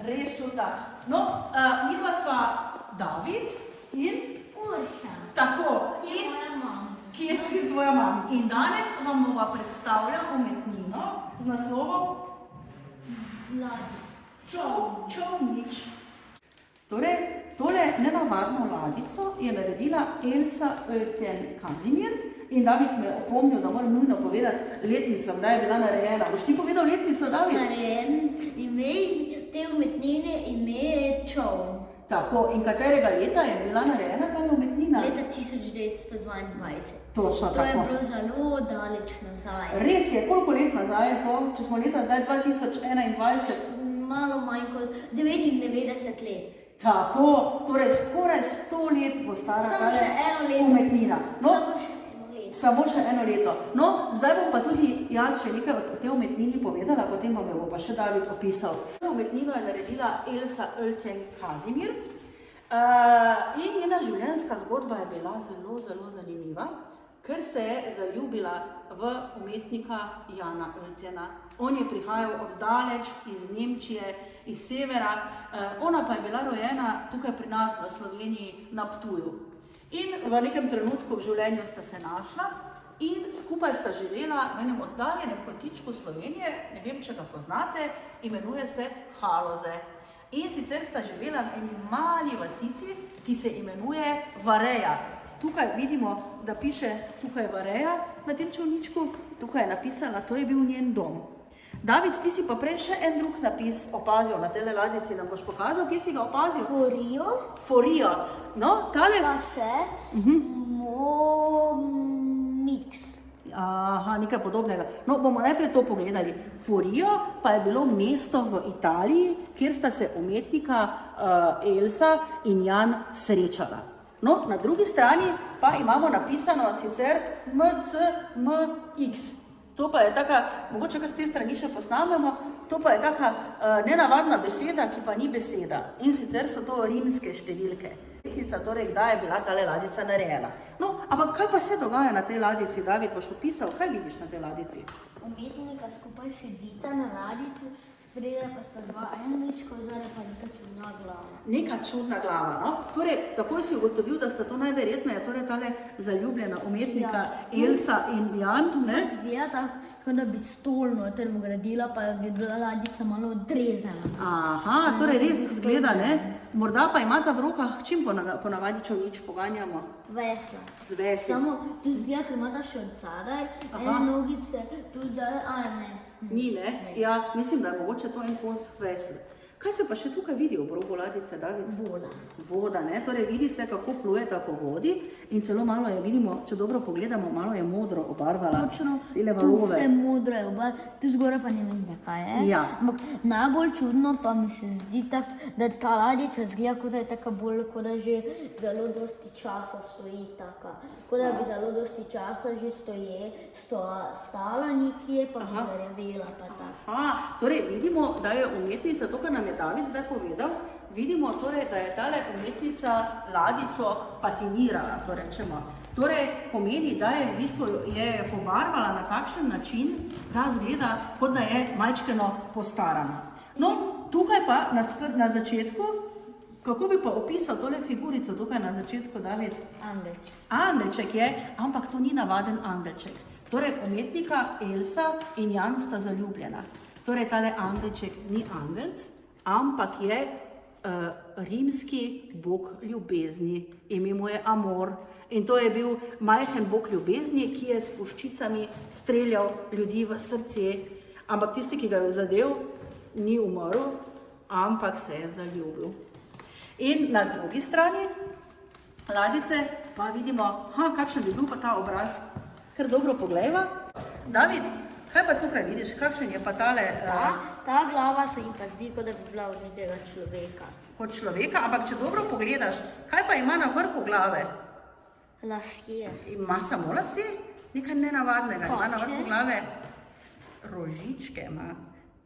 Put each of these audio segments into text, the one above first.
Res čudna. No, midva sva David in Urša. tako. Kje je moja mama? Kje si tvoja mama? In danes vam bova predstavlja umetnino z naslovom Ladja. Čolnič. Torej, tole nenavadno ladico je naredila Elsa Oeten-Kazimir in David me opomnil, da moram nujno povedati letnico, kdaj je bila narejena. Boš ti povedal letnico, David? Narejen ime te umetnine je čoln. Tako, in katerega leta je bila narejena ta umetnina? Leta 1922. Točno To je tako. bilo zelo daleč nazaj. Res je, koliko let nazaj je to, če smo leta zdaj 2021? Malo manj kot 99 let. Tako, torej skoraj 100 let bo stara Samo še eno leto. umetnina. No, Samo še eno leto. samo še eno leto. No, zdaj bom pa tudi jaz še nekaj o tej umetnini povedala, potem vam jo bo pa še David opisal. Umetnino je naredila Elsa Oeten-Kazimir in njena življenjska zgodba je bila zelo, zelo zanimiva, ker se je zaljubila v umetnika Jana Oetena. On je prihajal od daleč, iz Nemčije, iz severa, ona pa je bila rojena tukaj pri nas v Sloveniji na Ptuju. In v nekem trenutku v življenju sta se našla in skupaj sta živela v enem oddaljenem kotičku Slovenije, ne vem, če ga poznate, imenuje se Haloze. In sicer sta živela v eni mali vasici, ki se imenuje Vareja. Tukaj vidimo, da piše tukaj Vareja na tem čolničku, tukaj je napisala, to je bil njen dom. David, ti si pa prej še en drug napis opazil na tele ladici, nam boš pokazal, kje si ga opazil? Forijo. Forijo. No, tale... Pa še Momix. Aha, nekaj podobnega. No, bomo najprej to pogledali. Forijo pa je bilo mesto v Italiji, kjer sta se umetnika Elsa in Jan srečala. No, na drugi strani pa imamo napisano sicer MCMX. To pa je taka, mogoče kar z te strani še posnamemo, to pa je taka nenavadna beseda, ki pa ni beseda. In sicer so to rimske številke. Torej, kdaj je bila tale ladica narejena. No, ampak kaj pa se dogaja na tej ladici, David, boš opisal, kaj vidiš na tej ladici? Umetnika skupaj sedita na ladici, spredaj pa sta dva angelčka, zadaj pa neka čudna glava. Neka čudna glava, no? Torej, takoj si ugotovil, da sta to najverjetneje, torej tale zaljubljena umetnika Elsa in Jan, ne? To zgleda tako, kot da bi stol noter vgradila, pa bi bila ladica malo odrezana. Aha, torej res zgleda, ne? Morda pa imata v rokah, čim ponavadi čolnič poganjamo? Vesla. Z vesel. Samo tu zgleda, ker imata še od zadaj, ene nogice, tu zadaj, ne. Ni, ne? Ja, mislim, da je mogoče to en kos vesel. Kaj se pa še tukaj vidi ob robu ladice, David? Voda. Voda, ne? Torej vidi se, kako plujeta po vodi in celo malo je, vidimo, če dobro pogledamo, malo je modro obarvala. Točno, tele tu valove. vse modro je obarvala, tu zgoraj pa ne vem zakaj je. Ja. Ampak najbolj čudno pa mi se zdi tako, da ta ladica zgleda, kot da je taka bolj, kot da že zelo dosti časa stoji taka. Kot da bi zelo dosti časa že stala nekje, pa bi zarjavela pa tako. Aha, torej vidimo, da je umetnica, to, kar nam je David zdaj povedal, vidimo torej, da je tale umetnica ladico patinirala, to rečemo. Torej pomeni, da je v bistvu je pobarvala na takšen način, da zgleda, kot da je majčkeno postarana. No, tukaj pa na začetku Kako bi pa opisal tole figurico tukaj na začetku, David? Angelček. Angelček je, ampak to ni navaden angelček. Torej, umetnika Elsa in Jan sta zaljubljena. Torej, tale angelček ni angelc, ampak je rimski bog ljubezni, ime mu je Amor. In to je bil majhen bog ljubezni, ki je s puščicami streljal ljudi v srce, ampak tisti, ki ga je zadev, ni umrl, ampak se je zaljubil. In na drugi strani ladjice pa vidimo, kakšen bi bil pa ta obraz, ker dobro poglejva. David, kaj pa tukaj vidiš, kakšen je pa tale... Ta glava se jim pa zdi, kot da bi bila od nekega človeka. Kot človeka, ampak če dobro pogledaš, kaj pa ima na vrhu glave? Lasje. Ima samo lase? Nekaj nenavadnega, ima na vrhu Koče. glave rožičke ima.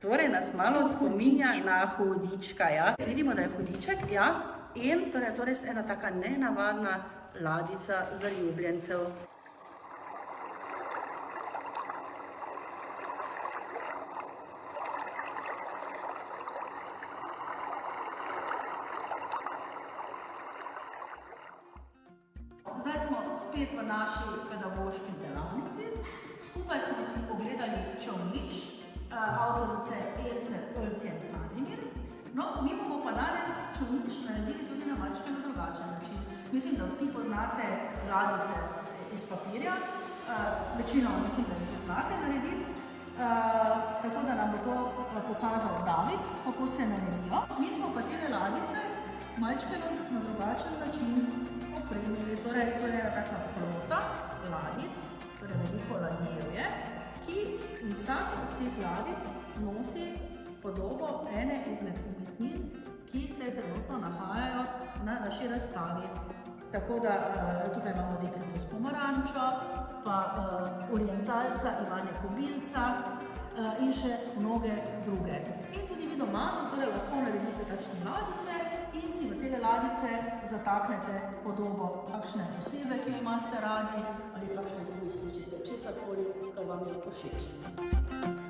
Torej nas malo spominja na hudička, ja. Vidimo, da je hudiček, ja, in torej ena taka nenavadna ladjica zaljubljencev. Zdaj smo spet v naši pedagoški delavnici. Skupaj smo si pogledali Čolnič, avtorice Else Öltjen-Kazimir. No, mi bomo pa danes Čolnič naredili tudi na malčke na drugačen način. Mislim, da vsi poznate ladjice iz papirja. Večino mislim, da jih že znate narediti. Tako da nam bo to pokazal David, kako se naredijo. Mi smo pa tele ladjice malčke na drugačen način opremili. Torej, to je taka flota ladjic, torej veliko ladjevje, ki vsak od teh ladjic nosi podobo ene izmed umetnin, ki se trenutno nahajajo na naši razstavi. Tako da tukaj imamo deklico s pomarančo, pa orientalca Ivana Kobilca in še mnoge druge. In tudi vi doma si torej lahko naredite takšne ladjice in si v tele ladjice zataknete podobo kakšne osebe, ki jo imate radi, ali kakšne druge sličice, česarkoli, kar vam je všeč.